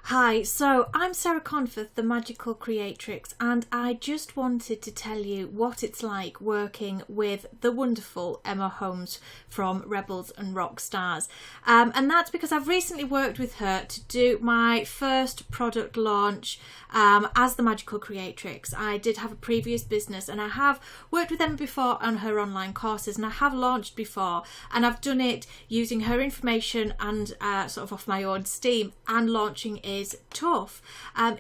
Hi, so I'm Sarah Cornforth, the Magical Creatrix, and I just wanted to tell you what it's like working with the wonderful Emma Holmes from Rebels and Rockstars. And that's because I've recently worked with her to do my first product launch as the Magical Creatrix. I did have a previous business and I have worked with Emma before on her online courses, and I have launched before, and I've done it using her information and sort of off my own steam, and launching is tough.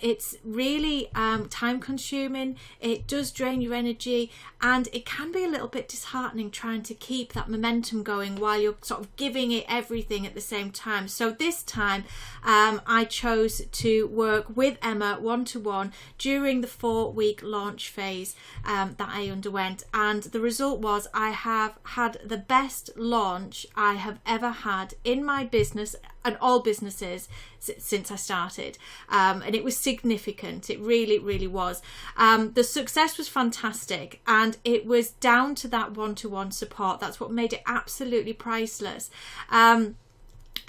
It's really time consuming, it does drain your energy, and it can be a little bit disheartening trying to keep that momentum going while you're sort of giving it everything at the same time. So this time I chose to work with Emma one-to-one during the 4-week launch phase that I underwent, and the result was I have had the best launch I have ever had in my business and all businesses since I started, and it was significant. It really was. The success was fantastic, and it was down to that one-to-one support. That's what made it absolutely priceless.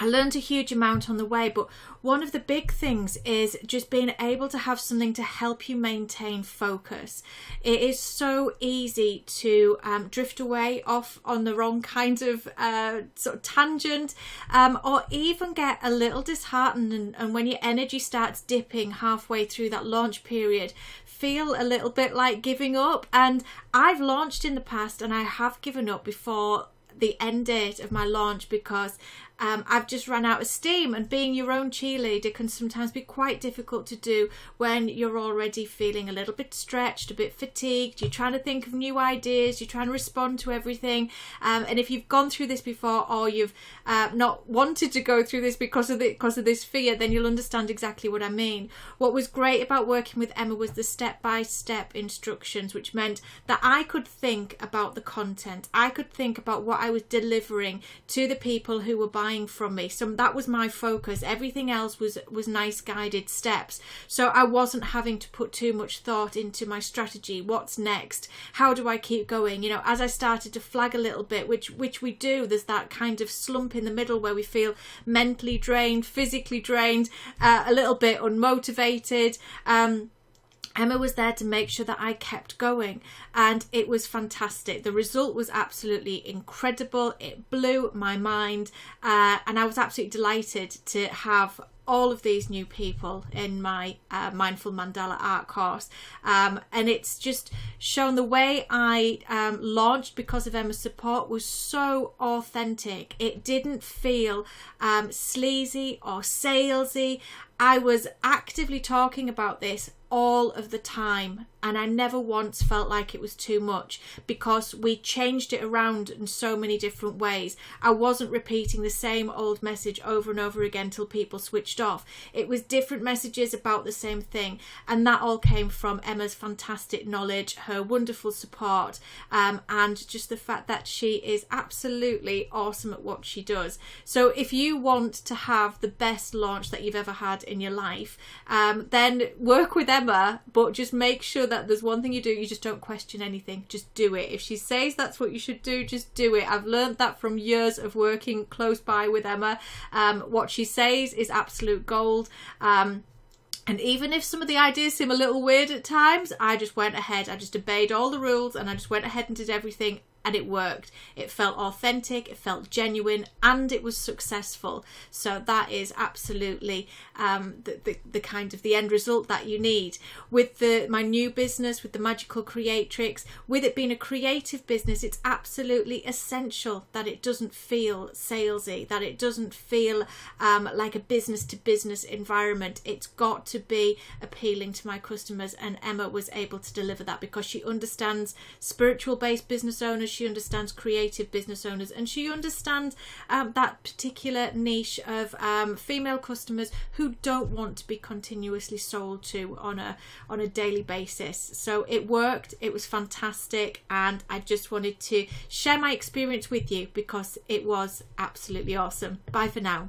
I learned a huge amount on the way, but one of the big things is just being able to have something to help you maintain focus. It is so easy to drift away off on the wrong kind of sort of tangent, or even get a little disheartened, and when your energy starts dipping halfway through that launch period, feel a little bit like giving up. And I've launched in the past and I have given up before the end date of my launch because I've just run out of steam, and being your own cheerleader can sometimes be quite difficult to do when you're already feeling a little bit stretched, a bit fatigued. You're trying to think of new ideas, you're trying to respond to everything, and if you've gone through this before, or you've not wanted to go through this because of this fear, then you'll understand exactly what I mean. What was great about working with Emma was the step-by-step instructions, which meant that I could think about the content, I could think about what I was delivering to the people who were buying from me. So that was my focus. Everything else was nice guided steps. So I wasn't having to put too much thought into my strategy. What's next? How do I keep going? You know, as I started to flag a little bit, which we do, there's that kind of slump in the middle where we feel mentally drained, physically drained, a little bit unmotivated. Emma was there to make sure that I kept going, and it was fantastic. The result was absolutely incredible. It blew my mind, and I was absolutely delighted to have all of these new people in my Mindful Mandala art course, and it's just shown the way I launched because of Emma's support was so authentic. It didn't feel sleazy or salesy. I was actively talking about this all of the time, and I never once felt like it was too much because we changed it around in so many different ways. I wasn't repeating the same old message over and over again till people switched off. It was different messages about the same thing, and that all came from Emma's fantastic knowledge, her wonderful support, and just the fact that she is absolutely awesome at what she does. So if you want to have the best launch that you've ever had in your life, then work with Emma, but just make sure that there's one thing you do, you just don't question anything, just do it. If she says that's what you should do, just do it. I've learned that from years of working close by with Emma. What she says is absolute gold. And even if some of the ideas seem a little weird at times, I just went ahead, I just obeyed all the rules, and I just went ahead and did everything, and it worked. It felt authentic, it felt genuine, and it was successful. So that is absolutely the kind of the end result that you need. With my new business, with the Magical Creatrix, with it being a creative business, it's absolutely essential that it doesn't feel salesy, that it doesn't feel like a business to business environment. It's got to be appealing to my customers, and Emma was able to deliver that because she understands spiritual based business owners, she understands creative business owners, and she understands that particular niche of female customers who don't want to be continuously sold to on a daily basis. So it worked, it was fantastic, and I just wanted to share my experience with you because it was absolutely awesome. Bye for now.